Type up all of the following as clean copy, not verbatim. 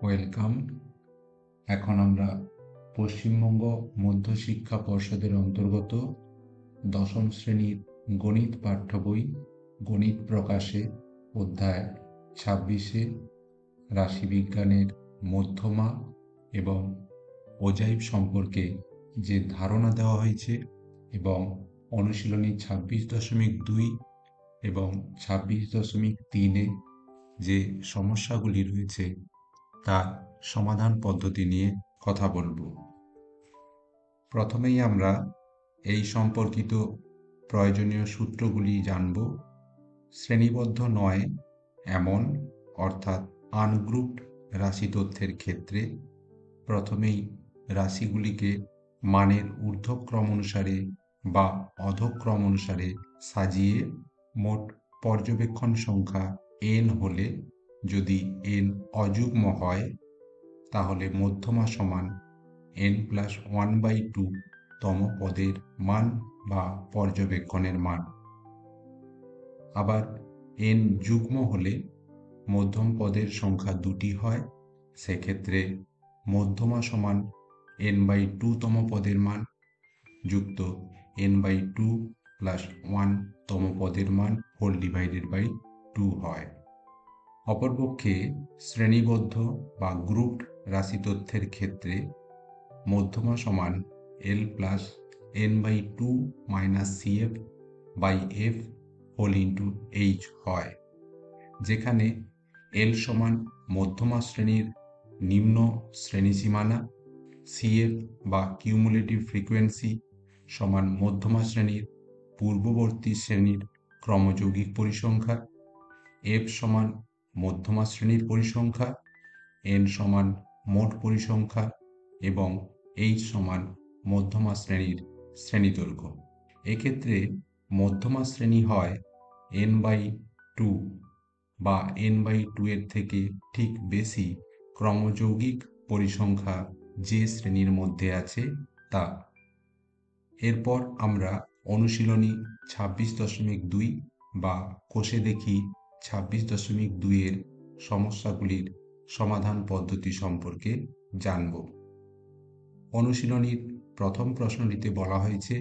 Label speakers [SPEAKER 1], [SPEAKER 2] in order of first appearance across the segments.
[SPEAKER 1] Welcome. এখন আমরা পশ্চিমবঙ্গ মধ্যশিক্ষা পর্ষদের অন্তর্গত দশম শ্রেণীর গণিত পাঠ্য বই গণিত প্রকাশে অধ্যায় 26-এ রাশিবিজ্ঞানের মধ্যমা এবং অজাইব সম্পর্কে যে ধারণা দেওয়া হয়েছে এবং অনুশীলনী 26.2 এবং 26.3-এ যে সমস্যাগুলি রয়েছে তার সমাধান পদ্ধতি নিয়ে কথা বলবো। প্রথমেই আমরা এই সম্পর্কিত প্রয়োজনীয় সূত্রগুলি জানব। শ্রেণীবদ্ধ নয় এমন অর্থাৎ আনগ্রুপড রাশি তথ্যের ক্ষেত্রে প্রথমেই রাশিগুলিকে মানের ঊর্ধ্বক্রম অনুসারে বা অধক্রম অনুসারে সাজিয়ে মোট পর্যবেক্ষণ সংখ্যা n হলে যদি n অযুগ্ম হয় তাহলে মধ্যমা সমান n+1/2 তম পদের মান বা পর্যবেক্ষণের মান। আবার n যুগ্ম হলে মধ্যম পদের সংখ্যা দুটি হয়, সেক্ষেত্রে মধ্যমা সমান n/2 তম পদের মান যুক্ত n/2 + 1 তম পদের মান হোল ডিভাইডেড বাই 2 হয়। অপরপক্ষে শ্রেণীবদ্ধ বা গ্রুপড রাশি তথ্যের ক্ষেত্রে মধ্যমা সমান l+n/2 - cf/f whole into h হয়, যেখানে l সমান মধ্যমা শ্রেণীর নিম্ন শ্রেণীসীমানা, cf বা কিউমুলেটিভ ফ্রিকোয়েন্সি সমান মধ্যমা শ্রেণীর পূর্ববর্তী শ্রেণীর ক্রমযৌগিক পরিসংখ্যা, f সমান মধ্যমা শ্রেণীর পরিসংখ্যা, n সমান মোট পরিসংখ্যা এবং h সমান মধ্যমা শ্রেণীর শ্রেণীদৈর্ঘ্য। এক্ষেত্রে মধ্যমা শ্রেণী হয় n/2 বা n/2 এর থেকে ঠিক বেশি ক্রমযৌগিক পরিসংখ্যা যে শ্রেণীর মধ্যে আছে তা। এরপর আমরা অনুশীলনী 26.2 বা কোষে দেখি 26.2 এর সমস্যাগুলির সমাধান পদ্ধতি সম্পর্কে জানব। অনুশীলনীর প্রথম প্রশ্নটিতে বলা হয়েছে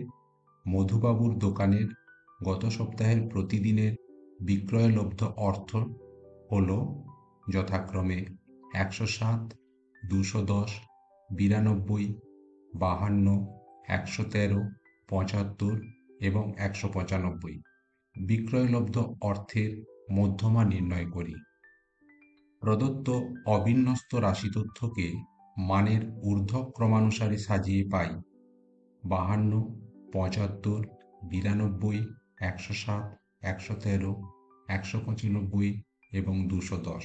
[SPEAKER 1] মধুবাবুর দোকানের গত সপ্তাহের প্রতিদিনের বিক্রয়লব্ধ অর্থ হল যথাক্রমে 107, 210, 92, 52, 113, 75 এবং 195। বিক্রয়লব্ধ অর্থের মধ্যমা নির্ণয় করি। প্রদত্ত অবিন্যস্ত রাশি তথ্যকে মানের ঊর্ধ্বক্রমানুসারে সাজিয়ে পাই 52, 75, 92, 107, 113, 195 এবং 210।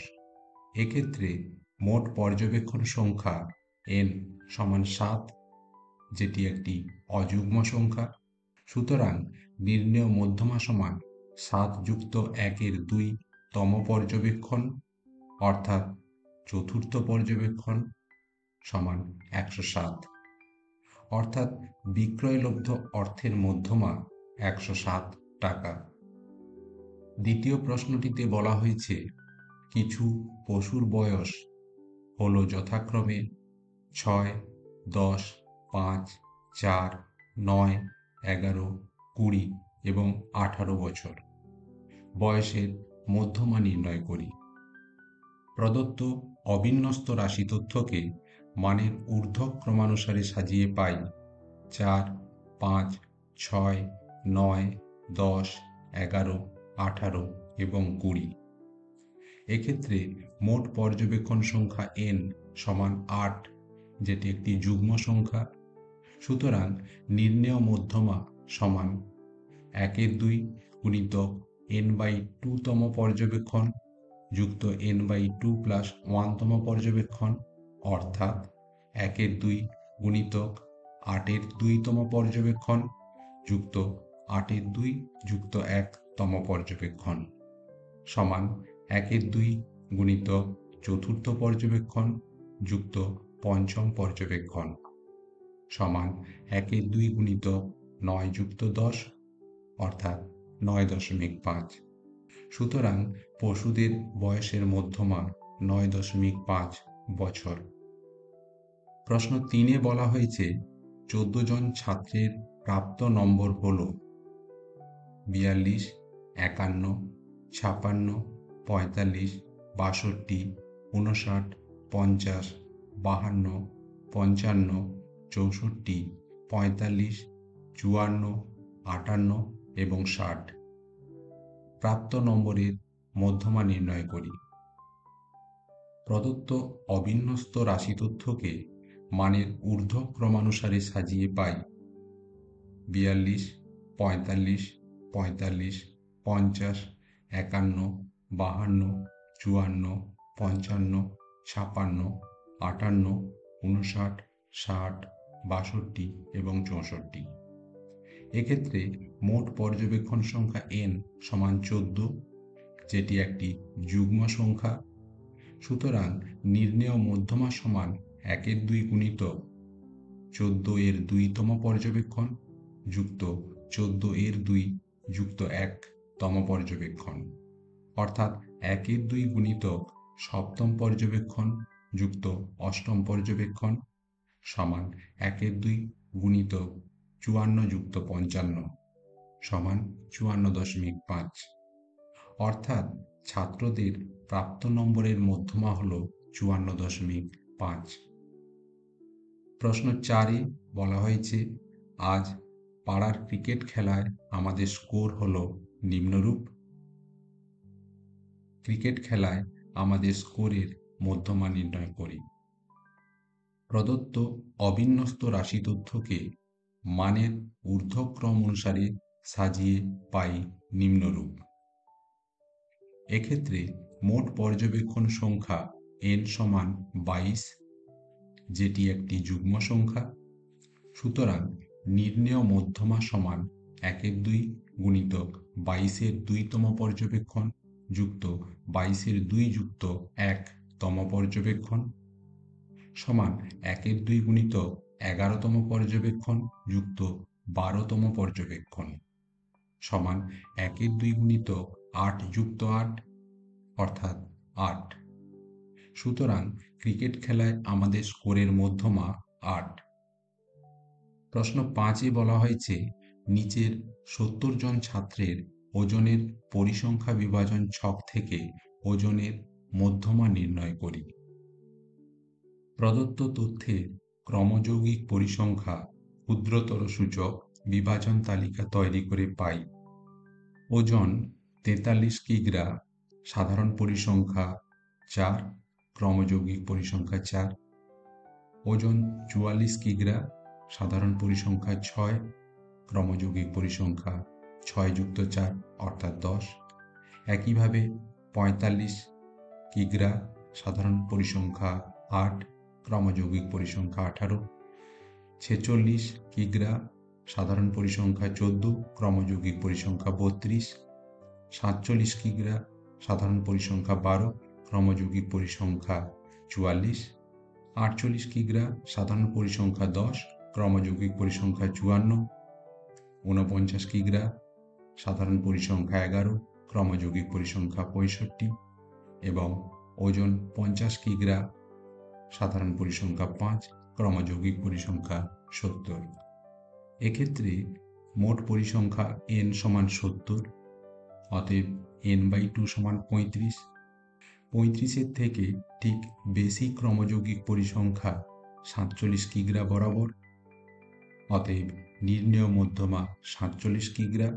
[SPEAKER 1] এক্ষেত্রে মোট পর্যবেক্ষণ সংখ্যা n সমান 7, যেটি একটি অযুগ্ম সংখ্যা। সুতরাং নির্ণেয় মধ্যমা সমান 7 যুক্ত 1-এর 2 তম পর্যবেক্ষণ অর্থাৎ চতুর্থ পর্যবেক্ষণ সমান 107, অর্থাৎ বিক্রয়লব্ধ অর্থের মধ্যমা 107 টাকা। দ্বিতীয় প্রশ্নটিতে বলা হয়েছে কিছু পশুর বয়স হল যথাক্রমে 6, 10, 5, 4, 9, 11, 20 এবং 18 বছর। বয়সের মধ্যমা নির্ণয় করি। প্রদত্ত অবিন্যস্ত রাশি তথ্যকে মানের ঊর্ধ্বক্রমানুসারে সাজিয়ে পাই 4, 5, 6, 9, 10, 11, 18 এবং 20। এক্ষেত্রে মোট পর্যবেক্ষণ সংখ্যা n সমান 8, যেটি একটি যুগ্ম সংখ্যা। সুতরাং নির্ণেয় মধ্যমা সমান 1-এর 2 গুণিতক n/2 তম পর্যবেক্ষণ যুক্ত n/2 + 1 তম পর্যবেক্ষণ অর্থাৎ 1-এর 2 গুণিতক 8-এর 2 তম পর্যবেক্ষণ যুক্ত 8-এর 2 যুক্ত 1 তম পর্যবেক্ষণ সমান 1-এর 2 গুণিতক চতুর্থ পর্যবেক্ষণ যুক্ত পঞ্চম পর্যবেক্ষণ সমান 1-এর 2 গুণিতক 9 যুক্ত 10 অর্থাৎ 9.5। সুতরাং পশুদের বয়সের মধ্যমা 9.5 বছর। প্রশ্ন 3-এ বলা হয়েছে 14 জন ছাত্রের প্রাপ্ত নম্বর হল 42, 51, 56, 45, 62, 59, 50, 52, 55, 64, 45, 54, 58 এবং 60। প্রাপ্ত নম্বরের মধ্যমা নির্ণয় করি। প্রদত্ত অবিন্যস্ত রাশি তথ্যকে মানের ঊর্ধ্বক্রমানুসারে সাজিয়ে পাই 42, 45, 45, 50, 51, 52, 54, 55, 56, 58, 59, 60, 62 এবং 64। এক্ষেত্রে মোট পর্যবেক্ষণ সংখ্যা n সমান 14, যেটি একটি যুগ্ম সংখ্যা। সুতরাং নির্ণেয় মধ্যমা সমান 1/2 গুণিতক 14 এর 2তম পর্যবেক্ষণ যুক্ত 14 এর 2 যুক্ত 1তম পর্যবেক্ষণ, অর্থাৎ 1/2 গুণিতক 7ম পর্যবেক্ষণ যুক্ত 8ম পর্যবেক্ষণ সমান 1/2 গুণিতক 54 যুক্ত 55 সমান 54.5। অর্থাৎ ছাত্রদের প্রাপ্ত নম্বরের মধ্যমা হল 54.5। প্রশ্ন 4-এ বলা হয়েছে আজ পাড়ার ক্রিকেট খেলায় আমাদের স্কোর হল নিম্নরূপ। ক্রিকেট খেলায় আমাদের স্কোরের মধ্যমা নির্ণয় করি। প্রদত্ত অবিন্যস্ত রাশি তথ্যকে মানের ঊর্ধ্বক্রম অনুসারে সাজিয়ে পাই নিম্নরূপ। এক্ষেত্রে মোট পর্যবেক্ষণ সংখ্যা n সমান 22, যেটি একটি যুগ্ম সংখ্যা। সুতরাং নির্ণেয় মধ্যমা সমান 1/2 গুণিতক 22 এর 2তম পর্যবেক্ষণ যুক্ত 22 এর 2 যুক্ত 1তম পর্যবেক্ষণ সমান 1/2 গুণিতক 11তম পর্যবেক্ষণ যুক্ত 12তম পর্যবেক্ষণ সমান 1/2 গুণিতক 8 যুক্ত 8 অর্থাৎ 8। সুতরাং ক্রিকেট খেলায় আমাদের স্কোরের মধ্যমা 8। প্রশ্ন 5-এ বলা হয়েছে নিচের 70 জন ছাত্রের ওজনের পরিসংখ্যা বিভাজন ছক থেকে ওজনের মধ্যমা নির্ণয় করি। প্রদত্ত তথ্যের ক্রমযৌগিক পরিসংখ্যা ক্ষুদ্রতর সূচক বিভাজন তালিকা তৈরি করে পাই ওজন 43 কিগ্রা, সাধারণ পরিসংখ্যা 4, ক্রমযৌগিক পরিসংখ্যা 4। ওজন 44 কিগ্রা, সাধারণ পরিসংখ্যা 6, ক্রমযৌগিক পরিসংখ্যা 6 যুক্ত 4 অর্থাৎ 10। একইভাবে 45 কিগ্রা, সাধারণ পরিসংখ্যা 8, ক্রমযৌগিক পরিসংখ্যা 18। 46 কিগ্রা, সাধারণ পরিসংখ্যা 14, ক্রমযৌগিক পরিসংখ্যা 32। 47 কিগ্রা, সাধারণ পরিসংখ্যা 12, ক্রমযৌগিক পরিসংখ্যা 44। 48 কিগ্রা, সাধারণ পরিসংখ্যা 10, ক্রমযৌগিক পরিসংখ্যা 54। 49 কিগ্রা, সাধারণ পরিসংখ্যা 11, ক্রমযৌগিক পরিসংখ্যা 65 এবং ওজন 50 কিগ্রা, সাধারণ পরিসংখ্যা 5, ক্রমযৌগিক পরিসংখ্যা 70। এক্ষেত্রে মোট পরিসংখ্যা n সমান 70, অতএব n/2 সমান 35। 35-এর থেকে ঠিক বেশি ক্রমযৌগিক পরিসংখ্যা 47 কিগ্রা বরাবর, অতএব নির্ণেয় মধ্যমা 47 কিগ্রা।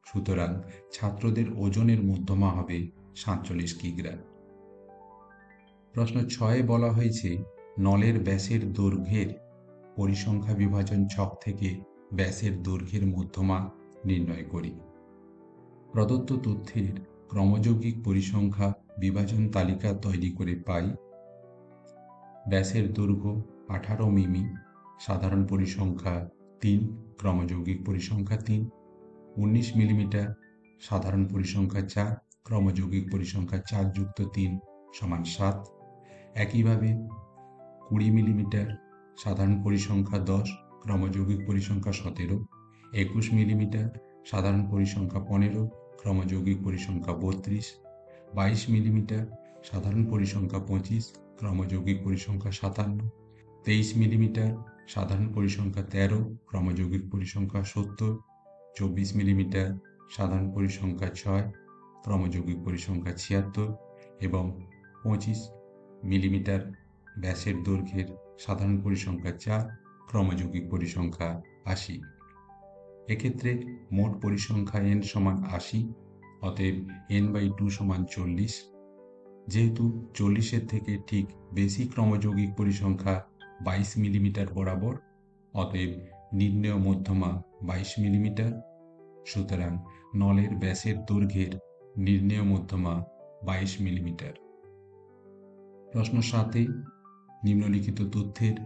[SPEAKER 1] সুতরাং ছাত্রদের ওজনের মধ্যমা হবে 47 কিগ্রা। প্রশ্ন 6-এ বলা হয়েছে নলের ব্যাসের দৈর্ঘ্যের পরিসংখ্যা বিভাজন ছক থেকে ব্যাসের দৈর্ঘ্যের মধ্যমা নির্ণয় করি। প্রদত্ত তথ্যের ক্রমযৌগিক পরিসংখ্যা বিভাজন তালিকা তৈরি করে পাই ব্যাসের দৈর্ঘ্য 18 মিমি, সাধারণ পরিসংখ্যা 3, ক্রমযৌগিক পরিসংখ্যা 3। 19 মিলিমিটার, সাধারণ পরিসংখ্যা 4, ক্রমযৌগিক পরিসংখ্যা 4 যুক্ত 3 সমান 7। একইভাবে 20 মিলিমিটার, সাধারণ পরিসংখ্যা 10, ক্রমযৌগিক পরিসংখ্যা 17। 21 মিলিমিটার, সাধারণ পরিসংখ্যা 15, ক্রমযৌগিক পরিসংখ্যা 32। 22 মিলিমিটার, সাধারণ পরিসংখ্যা 25, ক্রমযৌগিক পরিসংখ্যা 57, 23 মিলিমিটার সাধারণ পরিসংখ্যা 13, ক্রমযৌগিক পরিসংখ্যা 70, 24 মিলিমিটার সাধারণ পরিসংখ্যা 6, ক্রমযৌগিক পরিসংখ্যা 76 এবং 25 মিলিমিটার ব্যাসের দৈর্ঘ্যের সাধারণ পরিসংখ্যা 4, ক্রমযৌগিক পরিসংখ্যা 80। এক্ষেত্রে মোট পরিসংখ্যা n সমান 80, অতএব n/2 সমান 40। যেহেতু 40-এর থেকে ঠিক বেশি ক্রমযৌগিক পরিসংখ্যা 22 মিলিমিটার বরাবর, অতএব নির্ণেয় মধ্যমা 22 মিলিমিটার। সুতরাং নলের ব্যাসের দৈর্ঘ্যের নির্ণেয় মধ্যমা 22 মিলিমিটার। প্রশ্ন 7-এ নিম্নলিখিত তথ্যের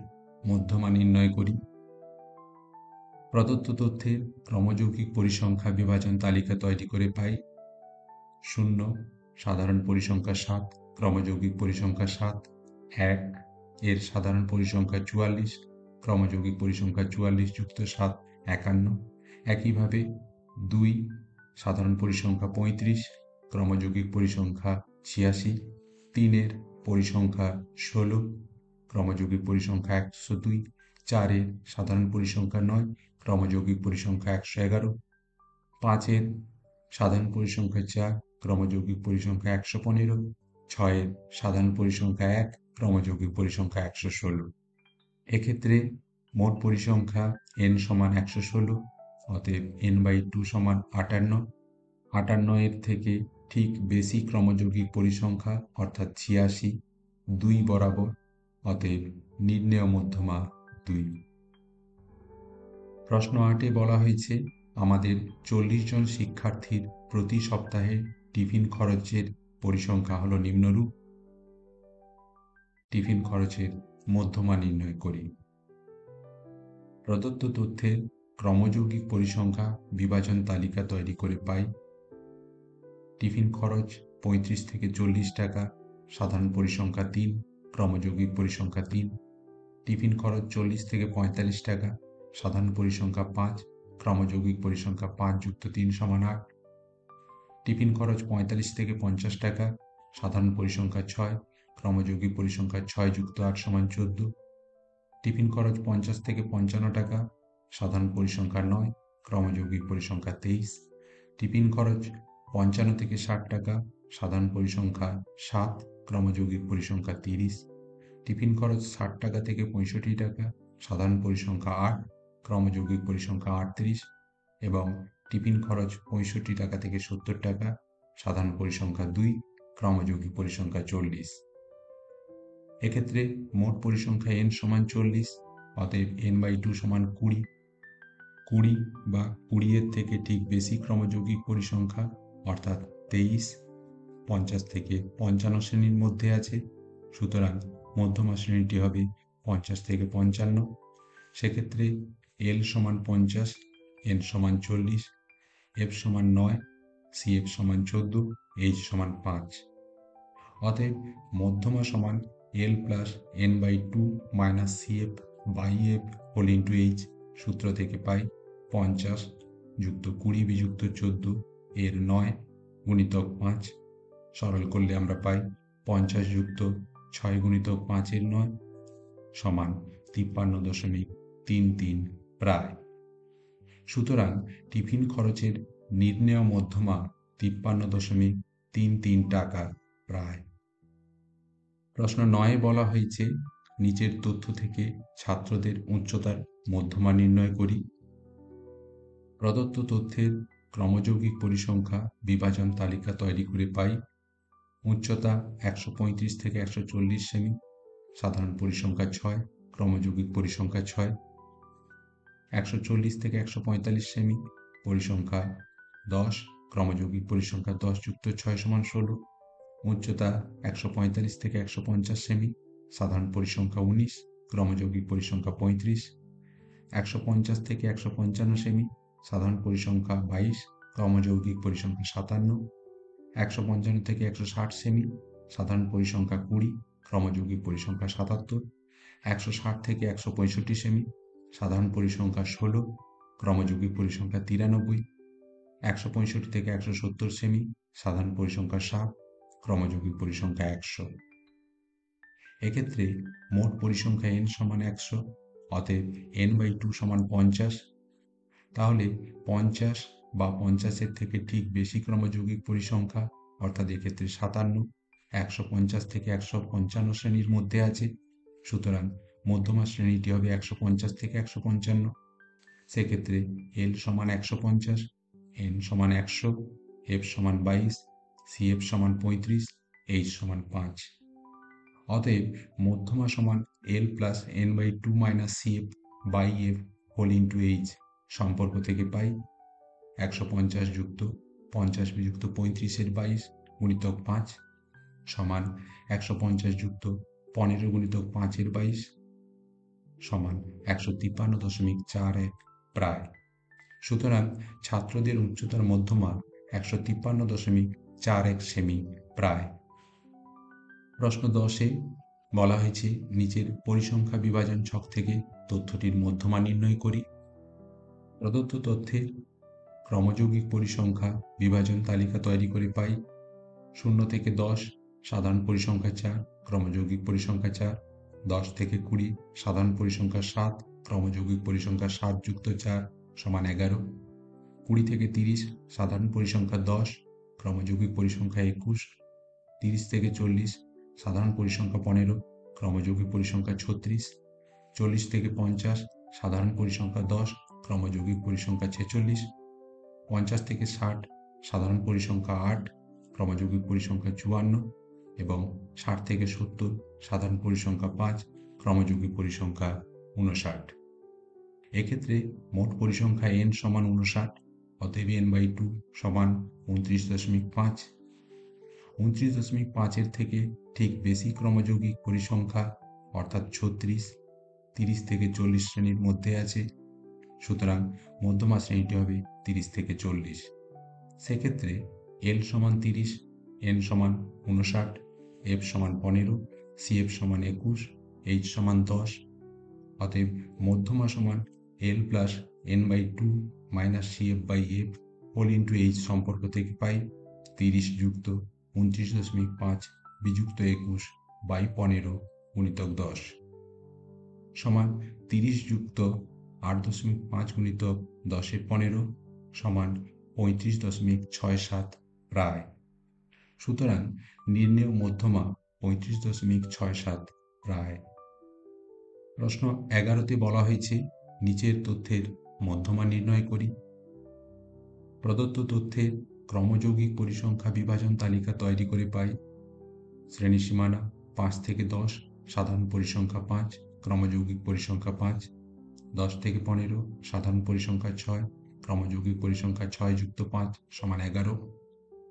[SPEAKER 1] মধ্যমা নির্ণয় করি। প্রদত্ত তথ্যের ক্রমযৌগিক পরিসংখ্যা বিভাজন তালিকা তৈরি করে পাই: 0 সাধারণ পরিসংখ্যা 7, ক্রমযৌগিক পরিসংখ্যা 7, 1 এর সাধারণ পরিসংখ্যা 44, ক্রমযৌগিক পরিসংখ্যা 44 যুক্ত 7 51। একইভাবে 2 সাধারণ পরিসংখ্যা 35, ক্রমযৌগিক পরিসংখ্যা 86, 3 এর পরিসংখ্যা 16, ক্রমযৌগিক পরিসংখ্যা 102, 4 এর সাধারণ পরিসংখ্যা 9, ক্রমযৌগিক পরিসংখ্যা 111, 5 এর সাধারণ পরিসংখ্যা 4, ক্রমযৌগিক পরিসংখ্যা 115, 6 এর সাধারণ পরিসংখ্যা 1, ক্রমযৌগিক পরিসংখ্যা 116। এক্ষেত্রে মোট পরিসংখ্যা n সমান 116, অতএব n/2 সমান 58। 58 এর থেকে ঠিক বেশি ক্রমযৌগিক পরিসংখ্যা অর্থাৎ 86 2 বরাবর, অতএব নির্ণেয় মধ্যমা 2। প্রশ্ন 8-এ বলা হয়েছে আমাদের 40 জন শিক্ষার্থীর প্রতি সপ্তাহে টিফিন খরচের পরিসংখ্যা হলো নিম্নরূপ। টিফিন খরচের মধ্যমা নির্ণয় করি। প্রদত্ত তথ্যের ক্রমযৌগিক পরিসংখ্যা বিভাজন তালিকা তৈরি করে পাই: টিফিন খরচ 35 থেকে 40 টাকা, সাধারণ পরিসংখ্যা 3, ক্রমযৌগিক পরিসংখ্যা 3। টিফিন খরচ 40 থেকে 45 টাকা, সাধারণ পরিসংখ্যা 5, ক্রমযৌগিক পরিসংখ্যা 5 যুক্ত 3 সমান 8। টিফিন খরচ 45 থেকে 50 টাকা, সাধারণ পরিসংখ্যা 6, ক্রমযৌগিক পরিসংখ্যা 6 যুক্ত 8 সমান 14। টিফিন খরচ 50 থেকে 55 টাকা, সাধারণ পরিসংখ্যা 9, ক্রমযৌগিক পরিসংখ্যা 23। টিফিন খরচ 55 থেকে 60 টাকা, সাধারণ পরিসংখ্যা 7, ক্রমযৌগিক পরিসংখ্যা 30। টিফিন খরচ 60 টাকা থেকে 65 টাকা, সাধারণ পরিসংখ্যা 8, ক্রমযৌগিক পরিসংখ্যা 38 এবং টিফিন খরচ 65 টাকা থেকে 70 টাকা, সাধারণ পরিসংখ্যা 2, ক্রমযৌগিক পরিসংখ্যা 40। এক্ষেত্রে মোট পরিসংখ্যা n সমান 40, অতএব n/2 সমান 20। 20 বা 20 এর থেকে ঠিক বেশি ক্রমযৌগিক পরিসংখ্যা অর্থাৎ 23 50 থেকে 55 শ্রেণীর মধ্যে আছে। সুতরাং মধ্যমা শ্রেণীটি হবে 50 থেকে 55। সেক্ষেত্রে l সমান 50, n সমান 40, f সমান 9, cf সমান 14, h সমান 5। অতএব মধ্যমা সমান l plus n/2 minus cf by f whole into h সূত্র থেকে পাই 50 যুক্ত 20 বিযুক্ত 14 এর 9 গুণিতক 5। সরল করলে আমরা পাই 50 যুক্ত 6 গুণিতক 5 এর 9 সমান 53.33 প্রায়। সুতরাং টিফিন খরচের নির্ণেয় মধ্যমা 53.33 টাকা প্রায়। প্রশ্ন 9-এ বলা হয়েছে নিচের তথ্য থেকে ছাত্রদের উচ্চতার মধ্যমা নির্ণয় করি। প্রদত্ত তথ্যের ক্রমযৌগিক পরিসংখ্যা বিভাজন তালিকা তৈরি করে পাই: উচ্চতা 135 থেকে 140 সেমি, সাধারণ পরিসংখ্যা 6, ক্রমযৌগিক পরিসংখ্যা 6। 140 থেকে 145 সেমি, পরিসংখ্যা 10, ক্রমযৌগিক পরিসংখ্যা 10 যুক্ত 6 সমান 16। উচ্চতা 145 থেকে 150 সেমি, সাধারণ পরিসংখ্যা 19, ক্রমযৌগিক পরিসংখ্যা 35। 150 থেকে 155 সেমি, সাধারণ পরিসংখ্যা 22, ক্রমযৌগিক পরিসংখ্যা 57। 155 থেকে 160 সেমি, সাধারণ পরিসংখ্যা 20, ক্রমযৌগিক পরিসংখ্যা 77। 160 থেকে 165 সেমি, সাধারণ পরিসংখ্যা 16, ক্রমযৌগিক পরিসংখ্যা 93। 165 থেকে 170 সেমি, সাধারণ পরিসংখ্যা 7, ক্রমযৌগিক পরিসংখ্যা 100। এক্ষেত্রে মোট পরিসংখ্যা n সমান 100, অতএব n/2 সমান 50। তাহলে 50 বা 50-এর থেকে ঠিক বেশি ক্রমযৌগিক পরিসংখ্যা, অর্থাৎ এক্ষেত্রে 57, 150 থেকে 155 শ্রেণীর মধ্যে আছে। সুতরাং মধ্যমা শ্রেণীটি হবে 150 থেকে 155। সেক্ষেত্রে L সমান 150, N সমান 100, F সমান 22, CF সমান 35, H সমান 5। অতএব মধ্যমা সমান L plus n/2 minus CF by F whole into H সম্পর্ক থেকে পাই 150 যুক্ত 50 বিযুক্ত 35-এর 22 গুণিতক 5 সমান 150 যুক্ত 15 গুণিতক 5-এর 22 সমান 153.41 প্রায়। সুতরাং ছাত্রদের উচ্চতার মধ্যমা 153.41 সেমি প্রায়। প্রশ্ন 10-এ বলা হয়েছে নিচের পরিসংখ্যা বিভাজন ছক থেকে তথ্যটির মধ্যমা নির্ণয় করি। প্রদত্ত তথ্যের ক্রমযৌগিক পরিসংখ্যা বিভাজন তালিকা তৈরি করে পাই 0 থেকে 10 সাধারণ পরিসংখ্যা 4, ক্রমযৌগিক পরিসংখ্যা 4, 10 থেকে 20 সাধারণ পরিসংখ্যা 7, ক্রমযৌগিক পরিসংখ্যা 7 যুক্ত 4 সমান 11, 20 থেকে 30 সাধারণ পরিসংখ্যা 10, ক্রমযৌগিক পরিসংখ্যা 21, 30 থেকে 40 সাধারণ পরিসংখ্যা 15, ক্রমযৌগিক পরিসংখ্যা 36, 40 থেকে 50 সাধারণ পরিসংখ্যা 10, ক্রমযৌগিক পরিসংখ্যা 46, 50 থেকে 60 সাধারণ পরিসংখ্যা 8, ক্রমযৌগিক পরিসংখ্যা 54 এবং 60 থেকে 70 সাধারণ পরিসংখ্যা 5, ক্রমযৌগিক পরিসংখ্যা 59। এক্ষেত্রে মোট পরিসংখ্যা n সমান 59, অতএব n/2 সমান 29.5। 29.5-এর থেকে ঠিক বেশি ক্রমযৌগিক পরিসংখ্যা, অর্থাৎ 36, 30 থেকে 40 শ্রেণীর মধ্যে আছে। সুতরাং মধ্যমা শ্রেণীটি হবে 30 থেকে 40। সেক্ষেত্রে L সমান 30, N সমান 59, F সমান 15, CF সমান 21, H সমান 10। অতএব মধ্যমা সমান L plus n/2 minus CF by F whole into H সম্পর্ক থেকে পাই 30 যুক্ত 29.5 বিযুক্ত 21 বাই 15 গুণিতক 10 সমান 30 যুক্ত 8.5 গুণিতক 10-এর 15 সমান 35.67 প্রায়। সুতরাং নির্ণেয় মধ্যমা 35.67 প্রায়। প্রশ্ন 11-তে বলা হয়েছে নিচের তথ্যের মধ্যমা নির্ণয় করি। প্রদত্ত তথ্যের ক্রমযৌগিক পরিসংখ্যা বিভাজন তালিকা তৈরি করে পাই শ্রেণী সীমানা 5 থেকে 10 সাধারণ পরিসংখ্যা 5, ক্রমযৌগিক পরিসংখ্যা 5, 10 থেকে 15 সাধারণ পরিসংখ্যা 6, ক্রমযৌগিক পরিসংখ্যা 6 যুক্ত 5 সমান 11,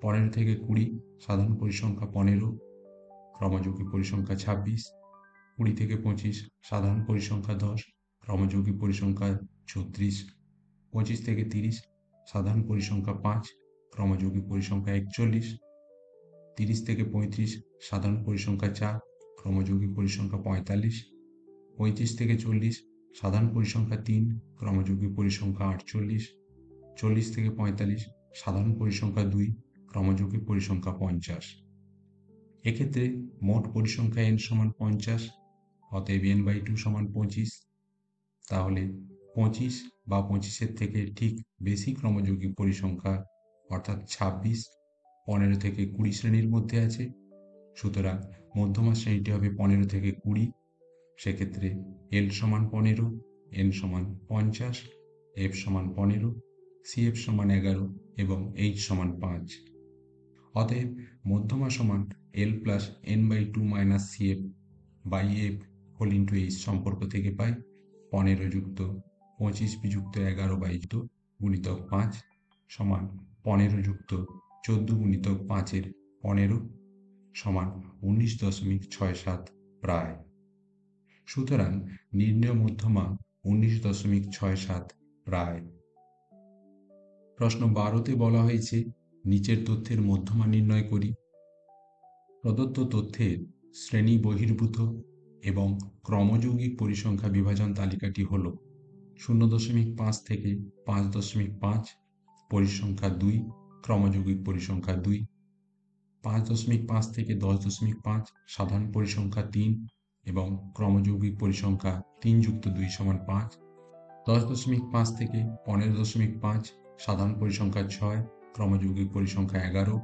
[SPEAKER 1] 15 থেকে 20 সাধারণ পরিসংখ্যা 15, ক্রমযৌগিক পরিসংখ্যা 26, 20 থেকে 25 সাধারণ পরিসংখ্যা 10, ক্রমযৌগিক পরিসংখ্যা 36, 25 থেকে 30 সাধারণ পরিসংখ্যা 5, ক্রমযৌগিক পরিসংখ্যা 41, 30 থেকে 35 সাধারণ পরিসংখ্যা 4, ক্রমযৌগিক পরিসংখ্যা 45, 35 থেকে 40 সাধারণ পরিসংখ্যা 3, ক্রমযৌগিক পরিসংখ্যা 48, 40 থেকে 45 সাধারণ পরিসংখ্যা 2, ক্রমযৌগিক পরিসংখ্যা 50। এক্ষেত্রে মোট পরিসংখ্যা n সমান 50, অতএব n/2 সমান 25। তাহলে 25 বা 25-এর থেকে ঠিক বেশি ক্রমযৌগিক পরিসংখ্যা, অর্থাৎ 26, 15 থেকে 20 শ্রেণীর মধ্যে আছে। সুতরাং মধ্যমা শ্রেণীটি হবে 15 থেকে 20। সেক্ষেত্রে L সমান 15, N সমান 50, F সমান 15, CF সমান 11 এবং H সমান 5। অতএব মধ্যমা সমান L plus n/2 minus CF by F whole into H সম্পর্ক থেকে পাই 15 যুক্ত 25 বিযুক্ত 11/2 গুণিতক 5 সমান 15 যুক্ত 14 গুণিতক 5-এর 15 সমান 19.67 প্রায়। সুতরাং নির্ণেয় মধ্যমা 19.67 প্রায়। প্রশ্ন 12-তে বলা হয়েছে নিচের তথ্যের মধ্যমা নির্ণয় করি। প্রদত্ত তথ্যের শ্রেণী বহির্ভূত এবং ক্রমযৌগিক পরিসংখ্যা বিভাজন তালিকাটি হল 0.5 থেকে 5.5 পরিসংখ্যা 2, ক্রমযৌগিক পরিসংখ্যা 2, 5.5 থেকে 10.5 সাধারণ পরিসংখ্যা 3, এবং ক্রমযৌগিক পরিসংখ্যা 3 যুক্ত 2 সমান 5। 10.5 থেকে 15.5 সাধারণ পরিসংখ্যা 6, ক্রমযৌগিক পরিসংখ্যা 11।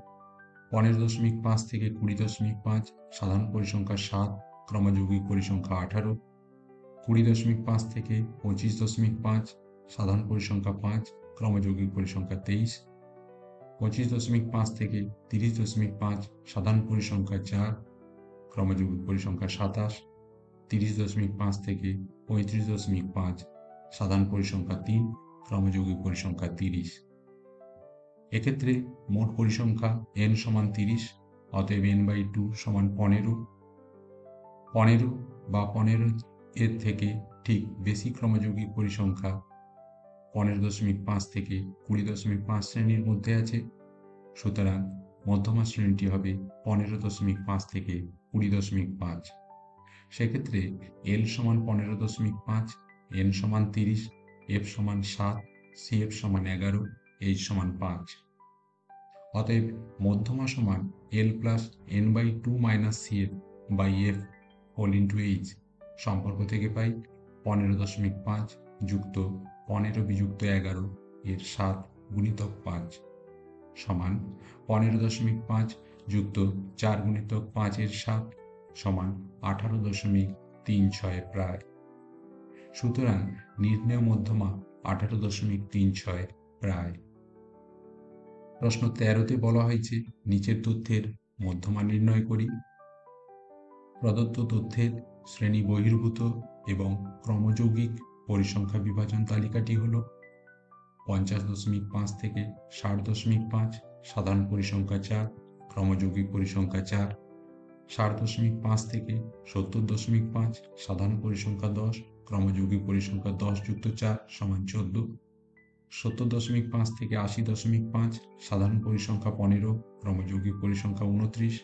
[SPEAKER 1] 15.5 থেকে 20.5 সাধারণ পরিসংখ্যা 7, ক্রমযৌগিক পরিসংখ্যা 18। 20.5 থেকে 25.5 সাধারণ পরিসংখ্যা 5, ক্রমযৌগিক পরিসংখ্যা 23। 25.5 থেকে 30.5 সাধারণ পরিসংখ্যা 4, ক্রমযৌগিক পরিসংখ্যা 27। 30.5 থেকে 35.5 সাধারণ পরিসংখ্যা 3, ক্রমযৌগিক পরিসংখ্যা 30। এক্ষেত্রে মোট পরিসংখ্যা n সমান 30, অতএব n/2 সমান 15। 15 বা 15 এর থেকে ঠিক বেশি ক্রমযৌগিক পরিসংখ্যা 15.5 থেকে 20.5 শ্রেণীর মধ্যে আছে। সুতরাং মধ্যমা শ্রেণীটি হবে 15.5 থেকে 20.5। সেক্ষেত্রে L সমান 15.5, n সমান 30, f সমান 7, cf সমান 11, h সমান 5। অতএব মধ্যমা সমান L plus n/2 minus cf by f whole into h সম্পর্ক থেকে পাই 15.5 যুক্ত 15 বিযুক্ত 11 এর 7 গুণিতক 5 সমান 15.5 যুক্ত 4 গুণিতক 5 এর 7 সমান 18.36 প্রায়। সুতরাং নির্ণেয় মধ্যমা 18.36 প্রায়। প্রশ্ন 13তে বলা হয়েছে নিচের তথ্যের মধ্যমা নির্ণয় করি। প্রদত্ত তথ্যের শ্রেণী বহির্ভূত এবং ক্রমযৌগিক পরিসংখ্যা বিভাজন তালিকাটি হল 50.5 থেকে 60.5 সাধারণ পরিসংখ্যা 4, ক্রমযৌগিক পরিসংখ্যা 4। 60.5 থেকে 70.5 সাধারণ পরিসংখ্যা 10, ক্রমযৌগিক পরিসংখ্যা 10 যুক্ত 4 সমান 14। 70.5 থেকে 80.5 সাধারণ পরিসংখ্যা 15, ক্রমযৌগিক পরিসংখ্যা 29।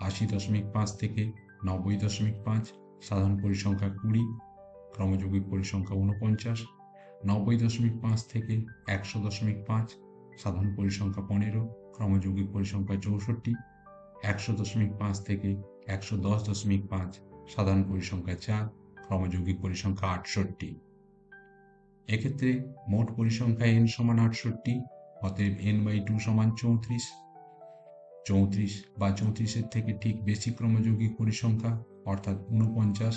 [SPEAKER 1] 80.5 থেকে 90.5 সাধারণ পরিসংখ্যা 20, ক্রমযৌগিক পরিসংখ্যা 49। 90.5 থেকে 100.5 সাধারণ পরিসংখ্যা 15, ক্রমযৌগিক পরিসংখ্যা 64। 100.5 থেকে 110.5 সাধারণ পরিসংখ্যা 4, ক্রমযৌগিক পরিসংখ্যা 68। এক্ষেত্রে মোট পরিসংখ্যা n সমান 68, অতএব n/2 সমান 34। 34 বা 34 এর থেকে ঠিক বেশি ক্রমযৌগিক পরিসংখ্যা অর্থাৎ 49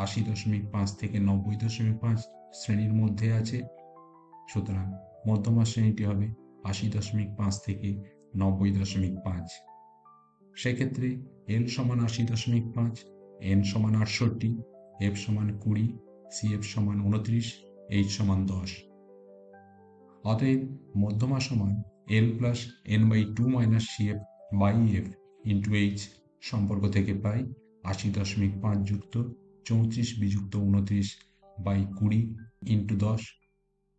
[SPEAKER 1] 80.5 থেকে 90.5 শ্রেণীর মধ্যে আছে। সুতরাং মধ্যমা শ্রেণীটি হবে 80.5 থেকে 90.5। সেক্ষেত্রে L সমান 80.5, n সমান 68, f সমান 20, cf সমান 29, h সমান 10। অতএব মধ্যমা সমান L plus n/2 minus cf by f into h সম্পর্ক থেকে পাই 80.5 যুক্ত 34 বিযুক্ত 29 বাই 20 ইন্টু 10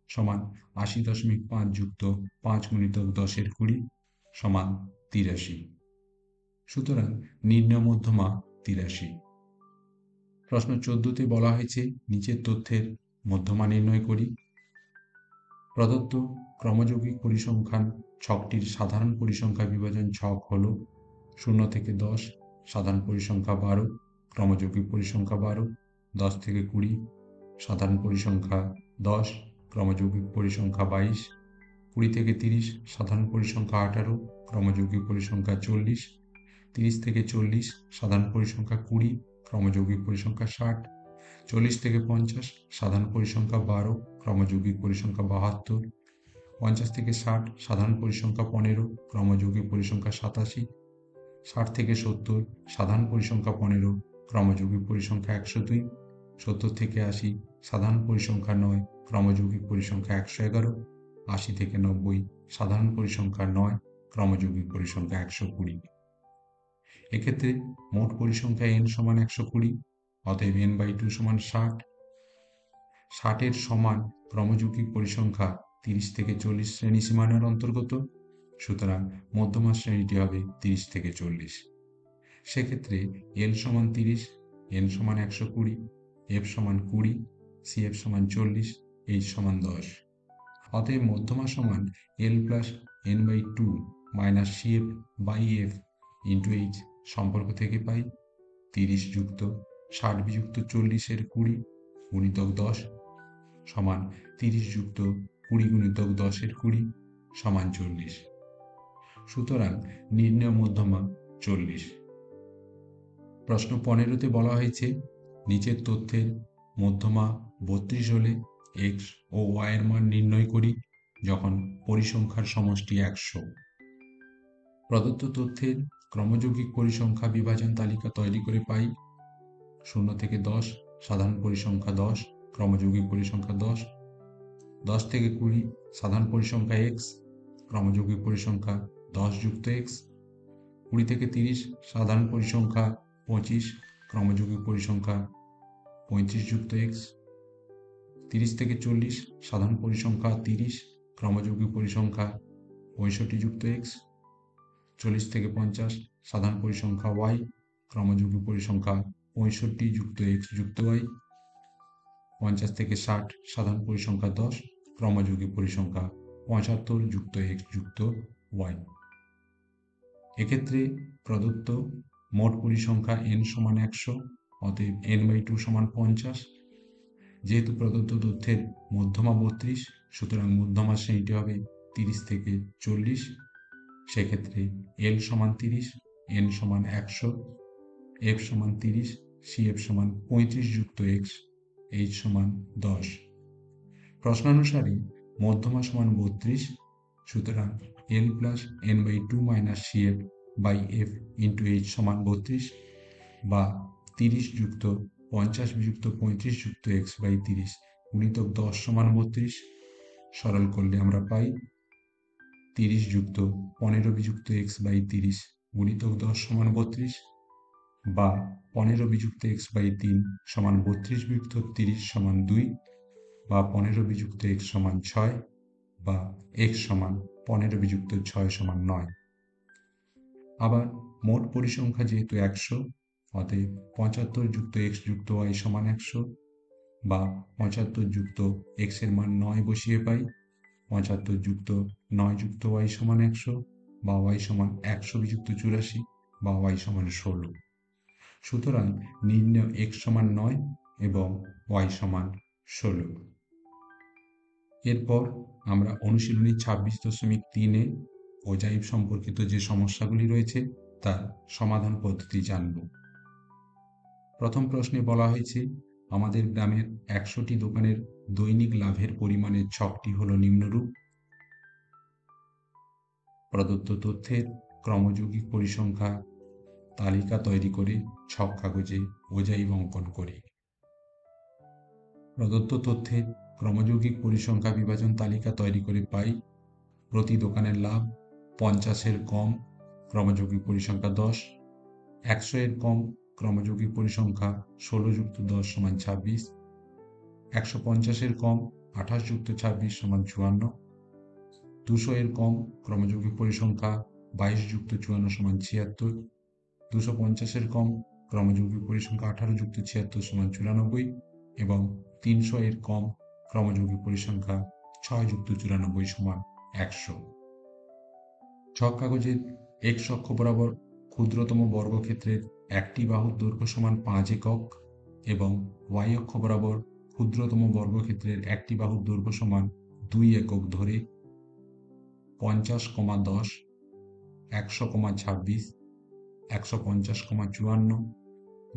[SPEAKER 1] সমান 80.5 যুক্ত 5 গুণিতক 10 এর 20 সমান 83। সুতরাং নির্ণেয় মধ্যমা 83। প্রশ্ন 14তে বলা হয়েছে নিচের তথ্যের মধ্যমা নির্ণয় করি। প্রদত্ত ক্রমযৌগিক পরিসংখ্যান ছকটির সাধারণ পরিসংখ্যা বিভাজন ছক হল 0 থেকে 10 সাধারণ পরিসংখ্যা 12, ক্রমযৌগিক পরিসংখ্যা 12, 10 থেকে 20 সাধারণ পরিসংখ্যা 10, ক্রমযৌগিক পরিসংখ্যা 22, 20 থেকে 30 সাধারণ পরিসংখ্যা 18, ক্রমযৌগিক পরিসংখ্যা 40, 30 থেকে 40 সাধারণ পরিসংখ্যা 20, ক্রমযৌগিক পরিসংখ্যা 60, 40 থেকে 50 সাধারণ পরিসংখ্যা 12, ক্রমযৌগিক পরিসংখ্যা 72, 50 থেকে 60 সাধারণ পরিসংখ্যা 15, ক্রমযৌগিক পরিসংখ্যা 87, 60 থেকে 70 সাধারণ পরিসংখ্যা 15, ক্রমযৌগিক পরিসংখ্যা 102, 70 থেকে 80 সাধারণ পরিসংখ্যা 9, ক্রমযৌগিক পরিসংখ্যা 111, 80 থেকে 90 সাধারণ পরিসংখ্যা 9, ক্রমযৌগিক পরিসংখ্যা 120। এক্ষেত্রে মোট পরিসংখ্যা n সমান 120, অতএব n/2 সমান 60। 60 এর সমান ক্রমযৌগিক পরিসংখ্যা 30 থেকে 40 শ্রেণী সীমানার অন্তর্গত। সুতরাং মধ্যমা শ্রেণীটি হবে 30 থেকে 40। সেক্ষেত্রে L সমান 30, n সমান 120, f সমান 20, cf সমান 40, h সমান 10। অতএব মধ্যমা সমান L plus n/2 minus cf by f into h সম্পর্ক থেকে পাই 30 যুক্ত 60 বিযুক্ত 40-এর 20 গুণিতক 10 সমান 30 যুক্ত 20 গুণিতক 10-এর 20 সমান 40। সুতরাং নির্ণয় মধ্যমা 40। প্রশ্ন 15-তে বলা হয়েছে নিচের তথ্যের মধ্যমা 32 হলে x ও y এর মান নির্ণয় করি যখন পরিসংখ্যার সমষ্টি 100। প্রদত্ত তথ্যের ক্রমযৌগিক পরিসংখ্যা বিভাজন তালিকা তৈরি করে পাই 0 থেকে 10 সাধারণ পরিসংখ্যা 10, ক্রমযৌগিক পরিসংখ্যা 10, 10 থেকে 20 সাধারণ পরিসংখ্যা x, ক্রমযৌগিক পরিসংখ্যা 10 যুক্ত x, 20 থেকে 30 সাধারণ পরিসংখ্যা 25, ক্রমযৌগিক পরিসংখ্যা 35 যুক্ত x, 30 থেকে 40 সাধারণ পরিসংখ্যা 30, ক্রমযৌগিক পরিসংখ্যা 65 যুক্ত x, 40 থেকে 50 সাধারণ পরিসংখ্যা y, ক্রমযৌগিক পরিসংখ্যা 65 যুক্ত x যুক্ত y, 50 থেকে 60 সাধারণ পরিসংখ্যা 10, ক্রমযৌগিক পরিসংখ্যা 75 যুক্ত x যুক্ত y। এক্ষেত্রে প্রদত্ত মোট পরিসংখ্যা n সমান 100, অতএব n/2 সমান 50। যেহেতু প্রদত্ত তথ্যের মধ্যমা 32, সুতরাং মধ্যমা শ্রেণীটি হবে 30 থেকে 40। সেক্ষেত্রে l সমান 30, n সমান 100, f সমান 30, cf সমান 35 যুক্ত x, h সমান 10। প্রশ্নানুসারে মধ্যমা সমান 32, সুতরাং l plus n/2 minus cf by f into h সমান 32 বা 30 যুক্ত 50 বিযুক্ত 35 যুক্ত x বাই 30 গুণিতক 10 সমান 32। সরল করলে আমরা পাই 30 যুক্ত 15 বিযুক্ত x বাই 30 গুণিতক 10 সমান 32 বা 15 বিযুক্ত x বাই 3 সমান 32 বিযুক্ত 30 সমান 2 বা 15 বিযুক্ত x সমান 6 বা x সমান 15 বিযুক্ত 6 সমান 9। আবার মোট পরিসংখ্যা যেহেতু 100, অতএব 75 যুক্ত x যুক্ত y সমান 100 বা 75 যুক্ত x এর মান 9 বসিয়ে পাই 75 যুক্ত 9 যুক্ত y সমান 100 বা y সমান 100 বিযুক্ত 84 বা y সমান 16। সুতরাং নির্ণয় x সমান 9 এবং y সমান 16। এরপর আমরা অনুশীলনী 26.3-এ অজাইব সম্পর্কিত যে সমস্যাগুলি রয়েছে তার সমাধান পদ্ধতি জানব। প্রথম প্রশ্নে বলা হয়েছে আমাদের গ্রামের 100টি দোকানের দৈনিক লাভের পরিমাণের ছকটি হল নিম্নরূপ। প্রদত্ত তথ্যের ক্রমযৌগিক পরিসংখ্যা তালিকা তৈরি করে ছক কাগজে অজাইব অঙ্কন করি। প্রদত্ত তথ্যের ক্রমযৌগিক পরিসংখ্যা বিভাজন তালিকা তৈরি করে পাই প্রতি দোকানের লাভ 50-এর কম, ক্রমযৌগিক পরিসংখ্যা 10, 100-এর কম, ক্রমযৌগিক পরিসংখ্যা 16 যুক্ত 10 সমান 26, 150-এর কম 28 যুক্ত 26 সমান 54, 200-এর কম, ক্রমযৌগিক পরিসংখ্যা 22 যুক্ত 54 সমান 76, 250-এর কম, ক্রমযৌগিক পরিসংখ্যা 18 যুক্ত 76 সমান 94 এবং 300-এর কম, ক্রমযৌগিক পরিসংখ্যা 6 যুক্ত 94 সমান 100। ছক কাগজের x অক্ষ বরাবর ক্ষুদ্রতম বর্গক্ষেত্রের একটি বাহুর দৈর্ঘ্য সমান 5 একক এবং y অক্ষ বরাবর ক্ষুদ্রতম বর্গক্ষেত্রের একটি বাহুর দৈর্ঘ্য সমান 2 একক ধরে 50, 10, 100, 26, 150, 54,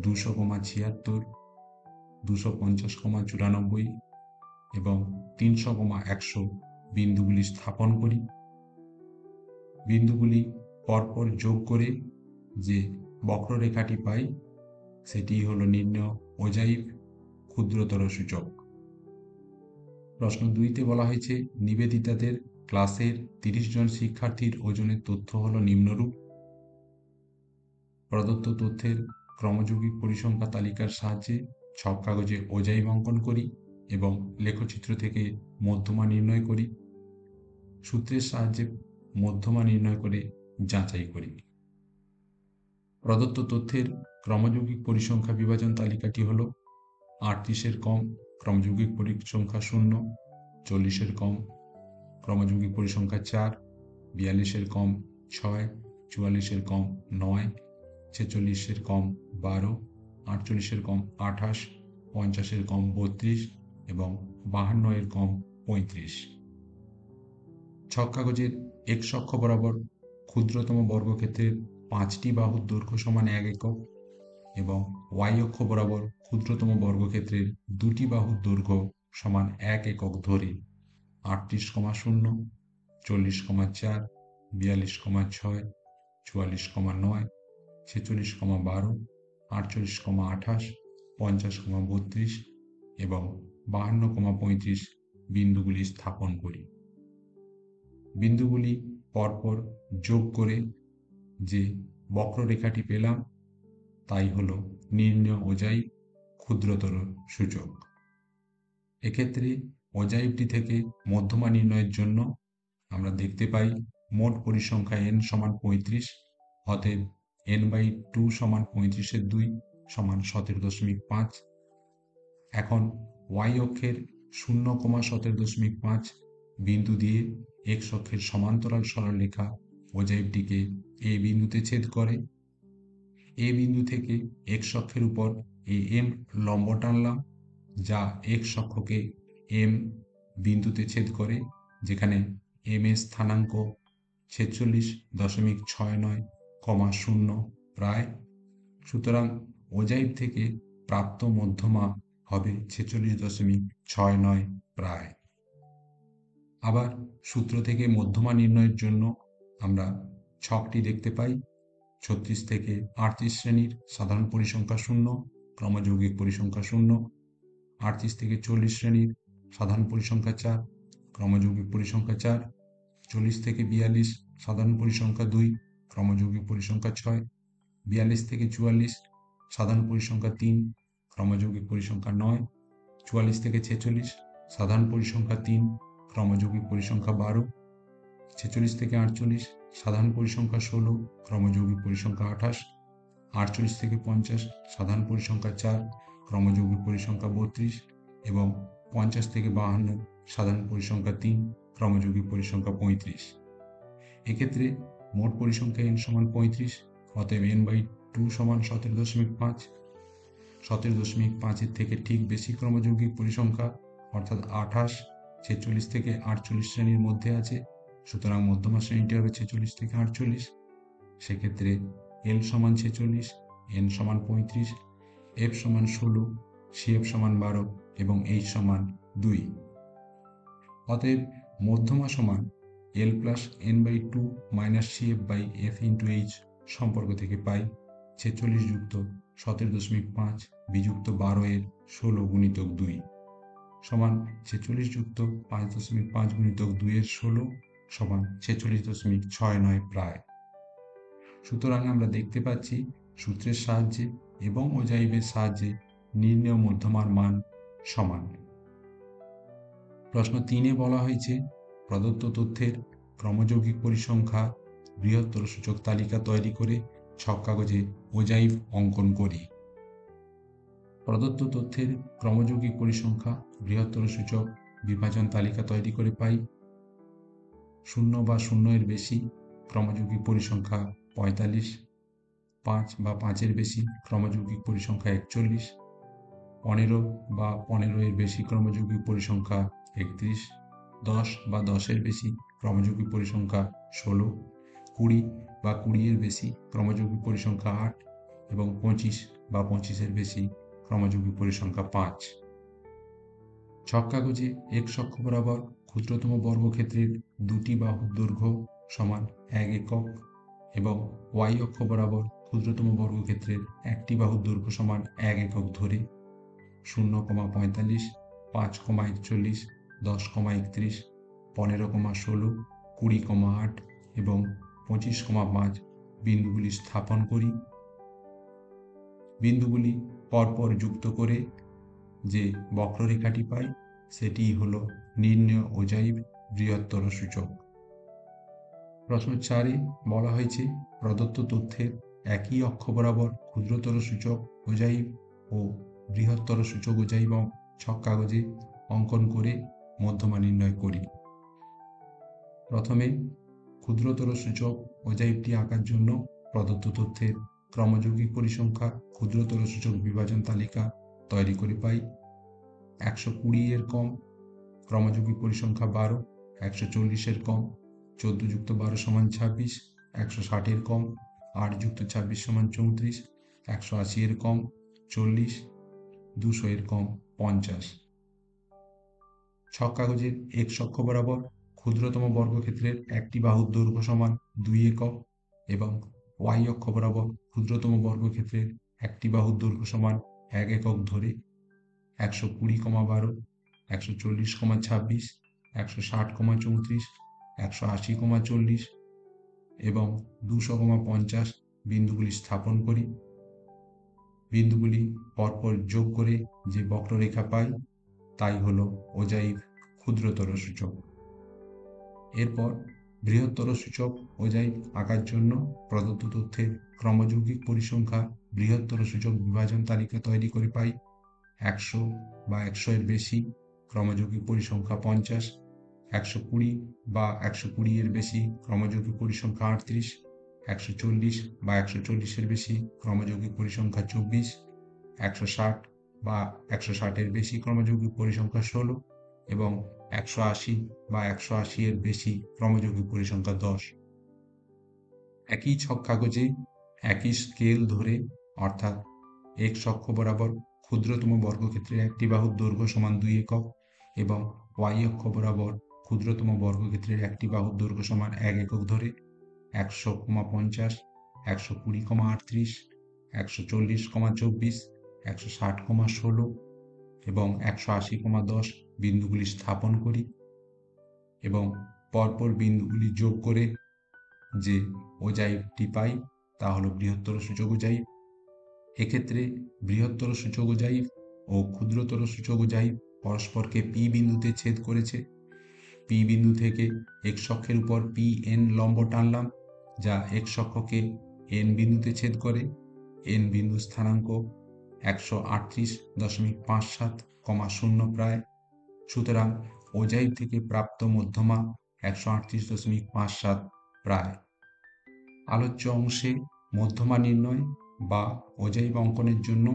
[SPEAKER 1] 200, 76, 250, 94 এবং 300, 100 বিন্দুগুলি স্থাপন করি। বিন্দুগুলি পরপর যোগ করে যে বক্ররেখাটি পাই সেটি হল নির্ণয় অজাইব ক্ষুদ্রতর সূচক। প্রশ্ন 2-তে বলা হয়েছে নিবেদিতাদের ক্লাসের 30 জন শিক্ষার্থীর ওজনের তথ্য হল নিম্নরূপ। প্রদত্ত তথ্যের ক্রমযৌগিক পরিসংখ্যা তালিকার সাহায্যে ছক কাগজে অজাইব অঙ্কন করি এবং লেখচিত্র থেকে মধ্যমা নির্ণয় করি। সূত্রের সাহায্যে মধ্যমা নির্ণয় করে যাচাই করি। প্রদত্ত তথ্যের ক্রমযৌগিক পরিসংখ্যা বিভাজন তালিকাটি হল 38-এর কম, ক্রমযৌগিক পরিসংখ্যা 0, 40-এর কম, ক্রমযৌগিক পরিসংখ্যা 4, 42-এর কম 6, 44-এর কম 9, 46-এর কম 12, 48-এর কম 28, 50-এর কম 32 এবং 52-এর কম 35। ছক কাগজের এক্স অক্ষ বরাবর ক্ষুদ্রতম বর্গক্ষেত্রের 5টি বাহুর দৈর্ঘ্য সমান 1 একক এবং ওয়াই অক্ষ বরাবর ক্ষুদ্রতম বর্গক্ষেত্রের 2টি বাহুর দৈর্ঘ্য সমান 1 একক ধরে 38,0, 40,4, 42,6, 44,9, 46,12, 48,28, 50,32 এবং 52,35 বিন্দুগুলি স্থাপন করি। বিন্দুগুলি পরপর যোগ করে যে বক্ররেখাটি পেলাম তাই হলো নির্ণেয় অজাইব ক্ষুদ্রতর সূচক। এক্ষেত্রে অজাইবটি থেকে মধ্যমা নির্ণয়ের জন্য আমরা দেখতে পাই মোট পরিসংখ্যা n সমান 35, অতএব n/2 সমান 35-এর 2 সমান 17.5। এখন y অক্ষের 0,17.5 বিন্দু দিয়ে x অক্ষের সমান্তরাল সরলরেখা অজাইবটিকে a বিন্দুতে ছেদ করে। a বিন্দু থেকে x অক্ষের উপর am লম্ব টানলাম যা x অক্ষকে m বিন্দুতে ছেদ করে, যেখানে m এর স্থানাঙ্ক 46.69,0 প্রায়। সুতরাং অজাইব থেকে প্রাপ্ত মধ্যমা হবে 46.69 প্রায়। আবার সূত্র থেকে মধ্যমা নির্ণয়ের জন্য আমরা ছকটি দেখতে পাই। 36 থেকে 38 শ্রেণীর সাধারণ পরিসংখ্যা 0, ক্রমযৌগিক পরিসংখ্যা 0। 38 থেকে 40 শ্রেণীর সাধারণ পরিসংখ্যা 4, ক্রমযৌগিক পরিসংখ্যা 4। 40 থেকে 42 সাধারণ পরিসংখ্যা 2, ক্রমযৌগিক পরিসংখ্যা 6। 42 থেকে 44 সাধারণ পরিসংখ্যা 3, ক্রমযৌগিক পরিসংখ্যা 9। 44 থেকে 46 সাধারণ পরিসংখ্যা 3, ক্রমযৌগিক পরিসংখ্যা 12। 46 থেকে 48 সাধারণ পরিসংখ্যা 16, ক্রমযৌগিক পরিসংখ্যা 28। 48 থেকে 50 সাধারণ পরিসংখ্যা 4, ক্রমযৌগিক পরিসংখ্যা 32 এবং 50 থেকে 52 সাধারণ পরিসংখ্যা 3, ক্রমযৌগিক পরিসংখ্যা 35। এক্ষেত্রে মোট পরিসংখ্যা n সমান 35, অতএব n/2 সমান 17.5। 17.5-এর থেকে ঠিক বেশি ক্রমযৌগিক পরিসংখ্যা অর্থাৎ 28 46 থেকে 48 শ্রেণীর মধ্যে আছে, সুতরাং মধ্যমা শ্রেণীটি হবে 46 থেকে 48। সেক্ষেত্রে l সমান 46, n সমান 35, f সমান 16, cf সমান 12 এবং h সমান 2। অতএব মধ্যমা সমান l plus n/2 minus cf/f into h সম্পর্ক থেকে পাই 46 যুক্ত 17.5 বিযুক্ত 12 এর 16 গুণিতক 2 সমান 46 যুক্ত 5.5 গুণিতক 2 এর 16 সমান 46.69 প্রায়। সুতরাং আমরা দেখতে পাচ্ছি সূত্রের সাহায্যে এবং অজাইবের সাহায্যে নির্ণেয় মধ্যমার মান সমান। প্রশ্ন 3-এ বলা হয়েছে প্রদত্ত তথ্যের ক্রমযৌগিক পরিসংখ্যা বৃহত্তর সূচক তালিকা তৈরি করে ছক কাগজে অজাইব অঙ্কন করি। প্রদত্ত তথ্যের ক্রমযৌগিক পরিসংখ্যা বৃহত্তর সূচক বিভাজন তালিকা তৈরি করে পাই 0 বা 0 এর বেশি ক্রমযৌগিক পরিসংখ্যা 45, 5 বা 5 এর বেশি ক্রমযৌগিক পরিসংখ্যা 41, 15 বা 15 এর বেশি ক্রমযৌগিক পরিসংখ্যা 31, 10 বা 10 এর বেশি ক্রমযৌগিক পরিসংখ্যা 16, 20 বা 20 এর বেশি ক্রমযৌগিক পরিসংখ্যা 8 এবং 25 বা 25 এর বেশি ক্রমযৌগিক পরিসংখ্যা 5। ছক কাগজে x অক্ষ বরাবর ক্ষুদ্রতম বর্গক্ষেত্রের 2টি বাহুর দৈর্ঘ্য সমান 1 একক এবং y অক্ষ বরাবর ক্ষুদ্রতম বর্গক্ষেত্রের 1টি বাহুর দৈর্ঘ্য সমান 1 একক ধরে 0,45, 5,41, 10,31, 15,16, 20,8 এবং 25,5 বিন্দুগুলি স্থাপন করি। বিন্দুগুলি পরপর যুক্ত করে যে বক্ররেখাটি পাই সেটি হলো নির্ণেয় অজাইব বৃহত্তর সূচক। প্রশ্ন 4-এ বলা হয়েছে প্রদত্ত তথ্যের একই অক্ষ বরাবর ক্ষুদ্রতর সূচক অজাইব ও বৃহত্তর সূচক অজাইব ছক কাগজে অঙ্কন করে মধ্যমা নির্ণয় করি। প্রথমে ক্ষুদ্রতর সূচক অজাইবটি আঁকার জন্য প্রদত্ত তথ্যের ক্রমযৌগিক পরিসংখ্যা ক্ষুদ্রতর সূচক বিভাজন তালিকা তৈরি করে পাই। 120 এর কম ক্রমযৌগিক পরিসংখ্যা 12, 140 এর কম 14 যুক্ত 12 সমান 26, 160 এর কম 8 যুক্ত 26 সমান 34, 180 এর কম 40, 200 এর কম 50। ছক কাগজের এক্স অক্ষ বরাবর ক্ষুদ্রতম বর্গক্ষেত্রের একটি বাহুর দৈর্ঘ্য সমান 2 একক এবং ওয়াই অক্ষ বরাবর ক্ষুদ্রতম বর্গক্ষেত্রের একটি বাহুর দৈর্ঘ্য সমান 1 একক ধরে 120,12, 140,26, 160,34, 180,40 এবং 200,50 বিন্দুগুলি স্থাপন করি। বিন্দুগুলি পরপর যোগ করে যে বক্ররেখা পাই তাই হলো ওজাইভ ক্ষুদ্রতর সূচক। এরপর বৃহত্তর সূচক ওজাইভ আঁকার জন্য প্রদত্ত তথ্যের ক্রমযৌগিক পরিসংখ্যা বৃহত্তর সূচক বিভাজন তালিকা তৈরি করে পাই। 100 বা 100 এর বেশি ক্রমযৌগিক পরিসংখ্যা 50, 120 বা 120 এর বেশি ক্রমযৌগিক পরিসংখ্যা 38, 140 বা 140 এর বেশি ক্রমযৌগিক পরিসংখ্যা 24, 160 বা 160 এর বেশি ক্রমযৌগিক পরিসংখ্যা 16 এবং 180 বা 180 এর বেশি ক্রমযৌগিক পরিসংখ্যা 10। একই ছক কাগজে একই স্কেল ধরে অর্থাৎ এক্স অক্ষ বরাবর ক্ষুদ্রতম বর্গক্ষেত্রের একটি বাহুর দৈর্ঘ্য সমান 2 একক এবং ওয়াই অক্ষ বরাবর ক্ষুদ্রতম বর্গক্ষেত্রের একটি বাহুর দৈর্ঘ্য সমান 1 একক ধরে 100,50, 120,38, 140,24, 160,16 এবং 180,10 বিন্দুগুলি স্থাপন করি এবং পরপর বিন্দুগুলি যোগ করে যে ওজাইভটি পাই তা হলো বৃহত্তর সূচক ওজাইভ। এক্ষেত্রে বৃহত্তর সূচক ওজাইভ ও ক্ষুদ্রতর সূচক ওজাইভ পরস্পরকে পি বিন্দুতে ছেদ করেছে। পি বিন্দু থেকে এক্স অক্ষের উপর পি এন লম্ব টানলাম যা এক্স অক্ষকে এন বিন্দুতে ছেদ করে। এন বিন্দু স্থানাঙ্ক 138.57, প্রায়। সুতরাং ওজাইভ থেকে প্রাপ্ত মধ্যমা 138.57 প্রায়। আলোচ্য অংশে মধ্যমা নির্ণয় বা ওজাইভ অঙ্কনের জন্য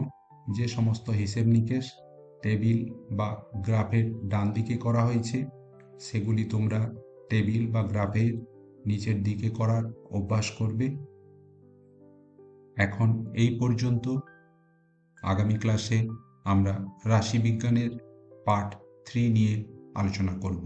[SPEAKER 1] যে সমস্ত হিসেব নিকেশ টেবিল বা গ্রাফের ডান দিকে করা হয়েছে সেগুলি তোমরা টেবিল বা গ্রাফের নিচের দিকে করার অভ্যাস করবে। এখন এই পর্যন্ত। আগামী ক্লাসে আমরা রাশিবিজ্ঞানের পার্ট 3 নিয়ে আলোচনা করব।